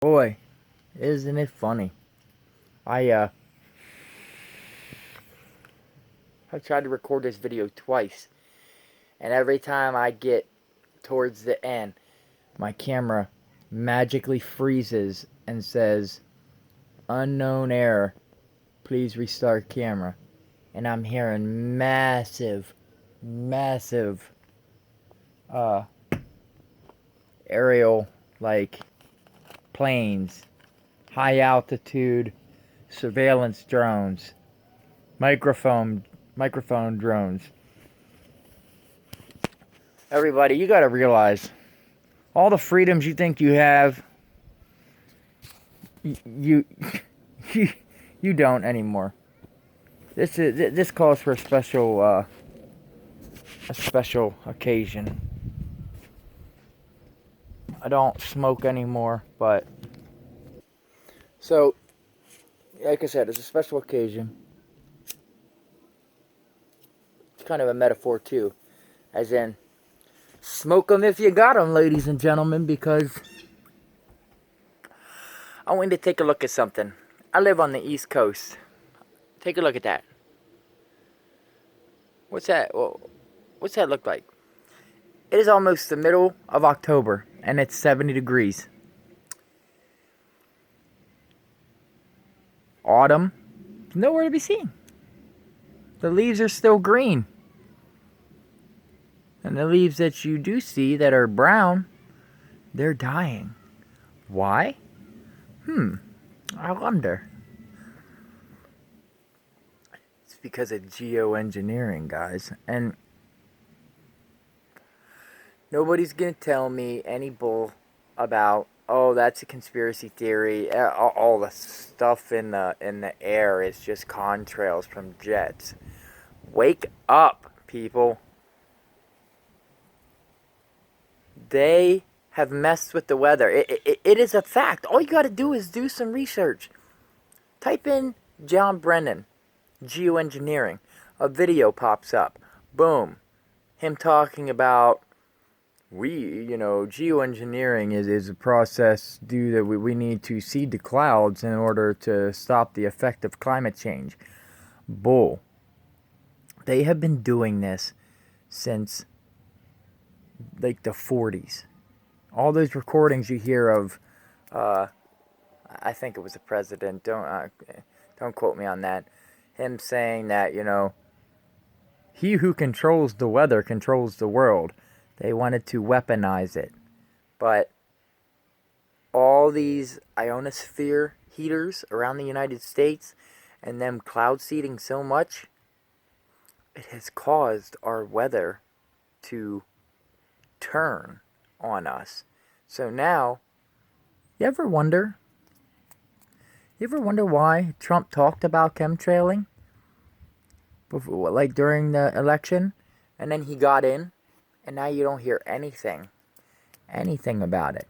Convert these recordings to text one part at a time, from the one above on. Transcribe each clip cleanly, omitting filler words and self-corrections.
Boy, isn't it funny? I I've tried to record this video twice, and every time I get towards the end, my camera magically freezes and says, "Unknown error, please restart camera." And I'm hearing massive uh aerial, like, planes, high altitude surveillance drones, microphone drones. Everybody, you gotta realize, all the freedoms you think you have, you you don't anymore. This calls for a special occasion. I don't smoke anymore, but so, like I said, it's a special occasion. It's kind of a metaphor too, as in, smoke 'em if you got 'em, ladies and gentlemen, because I want you to take a look at something. I live on the East Coast. Take a look at that. What's that? What's that look like? It is almost the middle of October, and it's 70 degrees. Autumn, nowhere to be seen. The leaves are still green. And the leaves that you do see that are brown, they're dying. Why? I wonder. It's because of Geo Engineering, guys. And nobody's gonna tell me any bull about, oh, that's a conspiracy theory. All the stuff in the air is just contrails from jets. Wake up, people. They have messed with the weather. It is a fact. All you got to do is do some research. Type in John Brennan, Geo Engineering. A video pops up. Boom. Him talking about, geoengineering is a process due that we need to seed the clouds in order to stop the effect of climate change. Bull. They have been doing this since like the 40s. All those recordings you hear of, I think it was the president, don't quote me on that, him saying that, he who controls the weather controls the world. They wanted to weaponize it. But all these ionosphere heaters around the United States and them cloud seeding so much, it has caused our weather to turn on us. So now, you ever wonder why Trump talked about chemtrailing before, like during the election, and then he got in, and now you don't hear anything about it,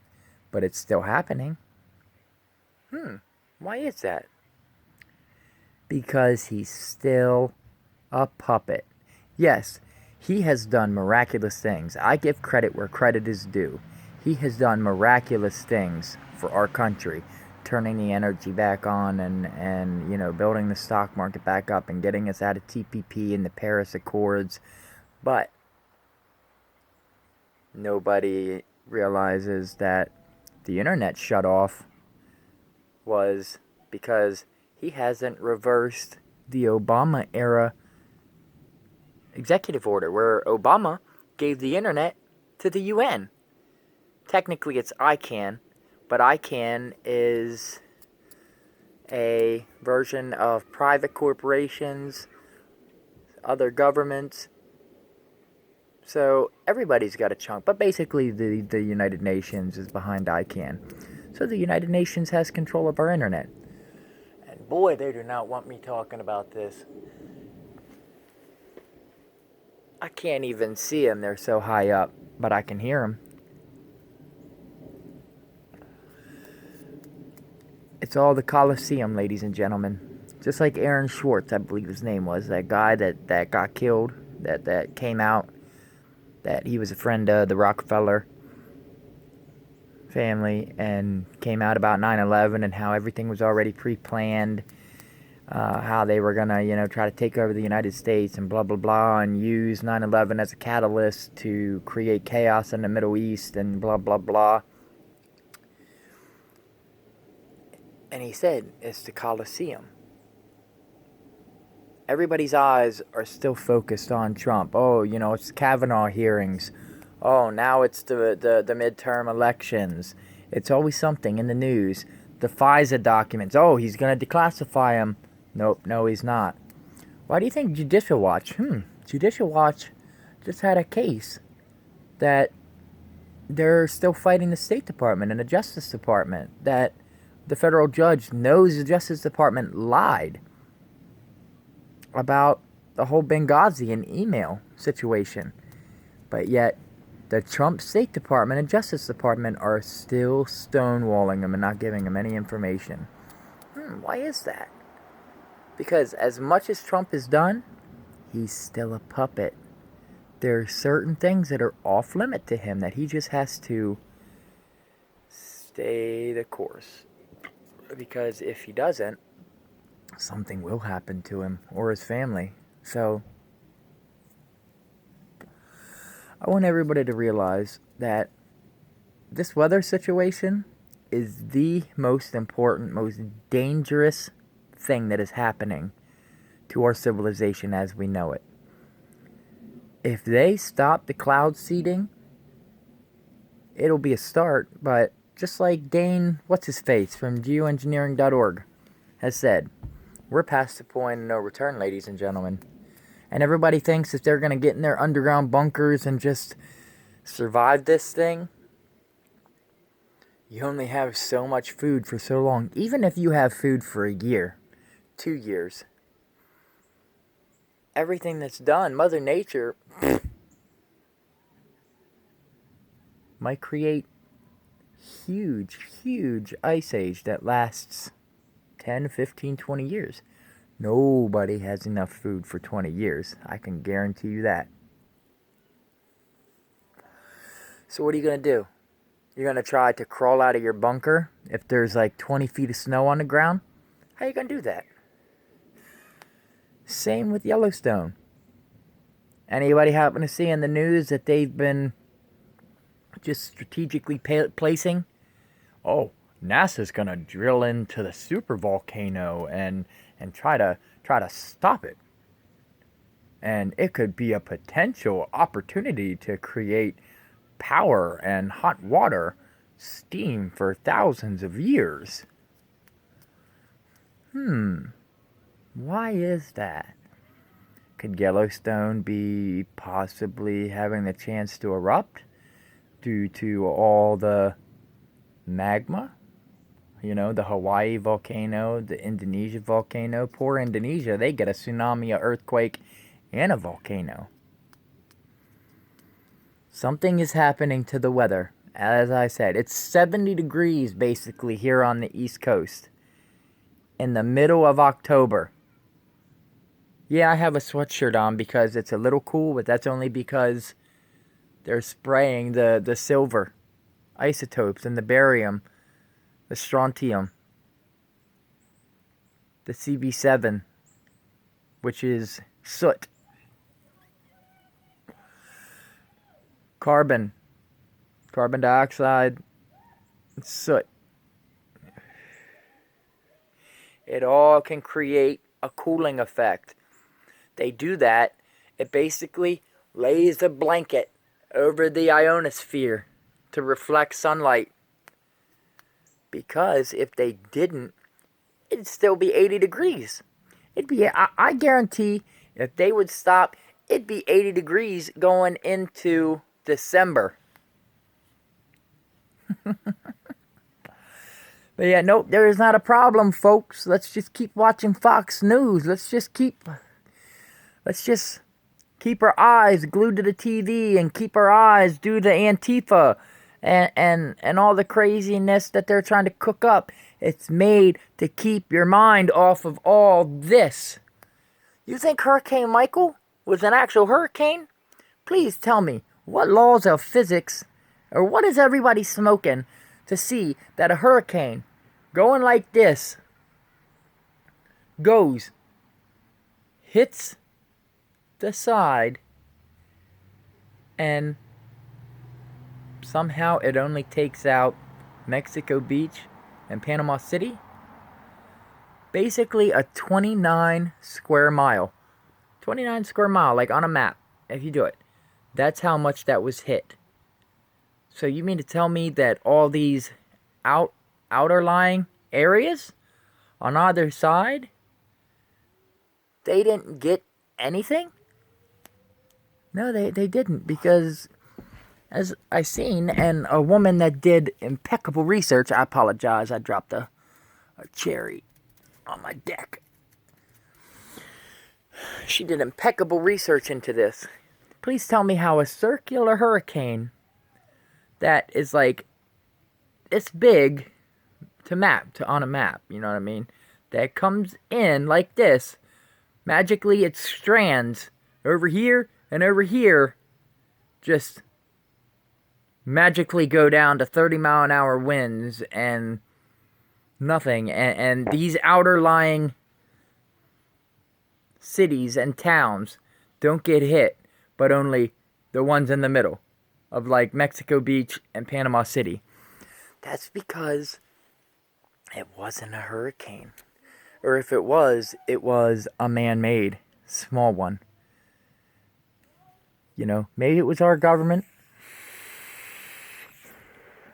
but it's still happening. Why is that? Because he's still a puppet. Yes, he has done miraculous things. I give credit where credit is due. He has done miraculous things for our country, turning the energy back on and building the stock market back up and getting us out of TPP and the Paris Accords. But nobody realizes that the internet shut off was because he hasn't reversed the Obama era executive order where Obama gave the internet to the UN. Technically it's ICANN, but ICANN is a version of private corporations, other governments. So everybody's got a chunk, but basically the United Nations is behind ICANN. So the United Nations has control of our internet. And boy, they do not want me talking about this. I can't even see them, they're so high up, but I can hear them. It's all the Coliseum, ladies and gentlemen. Just like Aaron Schwartz, I believe his name was, that guy that got killed, that came out, that he was a friend of the Rockefeller family and came out about 9/11 and how everything was already pre-planned, how they were gonna, try to take over the United States and blah blah blah, and use 9/11 as a catalyst to create chaos in the Middle East and blah blah blah. And he said it's the Coliseum. Everybody's eyes are still focused on Trump. Oh, it's Kavanaugh hearings. Oh, now it's the midterm elections. It's always something in the news. The FISA documents. Oh, he's going to declassify them. Nope, no, he's not. Why do you think Judicial Watch? Judicial Watch just had a case that they're still fighting the State Department and the Justice Department. That the federal judge knows the Justice Department lied about the whole Benghazi and email situation. But yet, the Trump State Department and Justice Department are still stonewalling him and not giving him any information. Why is that? Because as much as Trump has done, he's still a puppet. There are certain things that are off limit to him that he just has to stay the course. Because if he doesn't, something will happen to him or his family. So I want everybody to realize that this weather situation is the most important, most dangerous thing that is happening to our civilization as we know it. If they stop the cloud seeding, it'll be a start, but just like Dane, what's-his-face from geoengineering.org has said, we're past the point of no return, ladies and gentlemen. And everybody thinks if they're going to get in their underground bunkers and just survive this thing, you only have so much food for so long. Even if you have food for a year, 2 years, everything that's done, Mother Nature might create huge ice age that lasts 10, 15, 20 years. Nobody has enough food for 20 years. I can guarantee you that. So what are you going to do? You're going to try to crawl out of your bunker if there's like 20 feet of snow on the ground? How are you going to do that? Same with Yellowstone. Anybody happen to see in the news that they've been just strategically placing? Oh, NASA's gonna drill into the super volcano and try to stop it. And it could be a potential opportunity to create power and hot water, steam for thousands of years. Why is that? Could Yellowstone be possibly having the chance to erupt due to all the magma? The Hawaii volcano, the Indonesia volcano. Poor Indonesia, they get a tsunami, an earthquake, and a volcano. Something is happening to the weather. As I said, it's 70 degrees basically here on the East Coast in the middle of October. Yeah, I have a sweatshirt on because it's a little cool, but that's only because they're spraying the silver isotopes and the barium, the strontium, the CB7, which is soot, carbon dioxide, soot. It all can create a cooling effect. They do that, it basically lays a blanket over the ionosphere to reflect sunlight. Because if they didn't, it'd still be 80 degrees. I guarantee if they would stop, it'd be 80 degrees going into December. But yeah, nope, there is not a problem, folks. Let's just keep watching Fox News. Let's just keep our eyes glued to the TV and keep our eyes due to Antifa and all the craziness that they're trying to cook up. It's made to keep your mind off of all this. You think Hurricane Michael was an actual hurricane? Please tell me, what laws of physics, or what is everybody smoking to see that a hurricane going like this goes, hits the side, and somehow it only takes out Mexico Beach and Panama City? Basically a 29 square mile. 29 square mile, like on a map, if you do it. That's how much that was hit. So you mean to tell me that all these outer lying areas on either side, they didn't get anything? No, they didn't, because as I seen, and a woman that did impeccable research, I apologize, I dropped a cherry on my deck. She did impeccable research into this. Please tell me how a circular hurricane that is like, it's big on a map, you know what I mean? That comes in like this, magically it strands over here and over here, just magically go down to 30-mile-an-hour winds and nothing. And these outer lying cities and towns don't get hit, but only the ones in the middle of like Mexico Beach and Panama City. That's because it wasn't a hurricane. Or if it was a man-made small one. You know, maybe it was our government.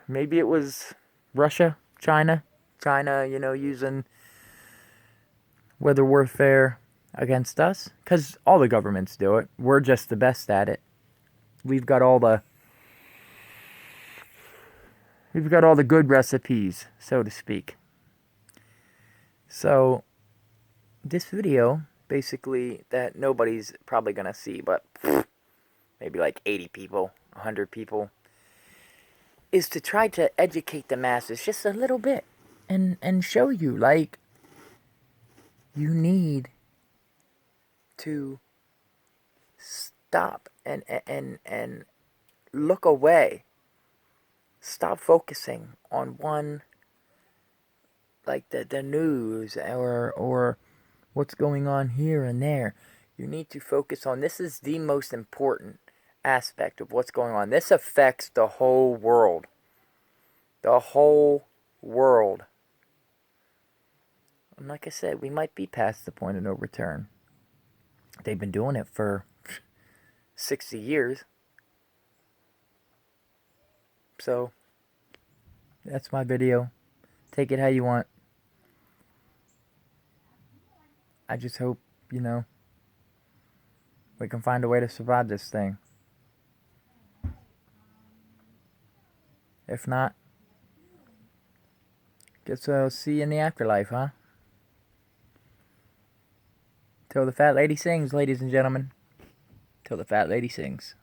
Maybe it was Russia, China, you know, using weather warfare against us. Because all the governments do it. We're just the best at it. We've got all the good recipes, so to speak. So, this video, basically, that nobody's probably going to see, but maybe like 80 people, 100 people, is to try to educate the masses just a little bit and show you, like, you need to stop and look away. Stop focusing on one, like the news or what's going on here and there. You need to focus on, this is the most important aspect of what's going on. This affects the whole world. The whole world. And like I said, we might be past the point of no return. They've been doing it for 60 years. So, that's my video. Take it how you want. I just hope, you know, we can find a way to survive this thing. If not, guess I'll see you in the afterlife, huh? Till the fat lady sings, ladies and gentlemen. Till the fat lady sings.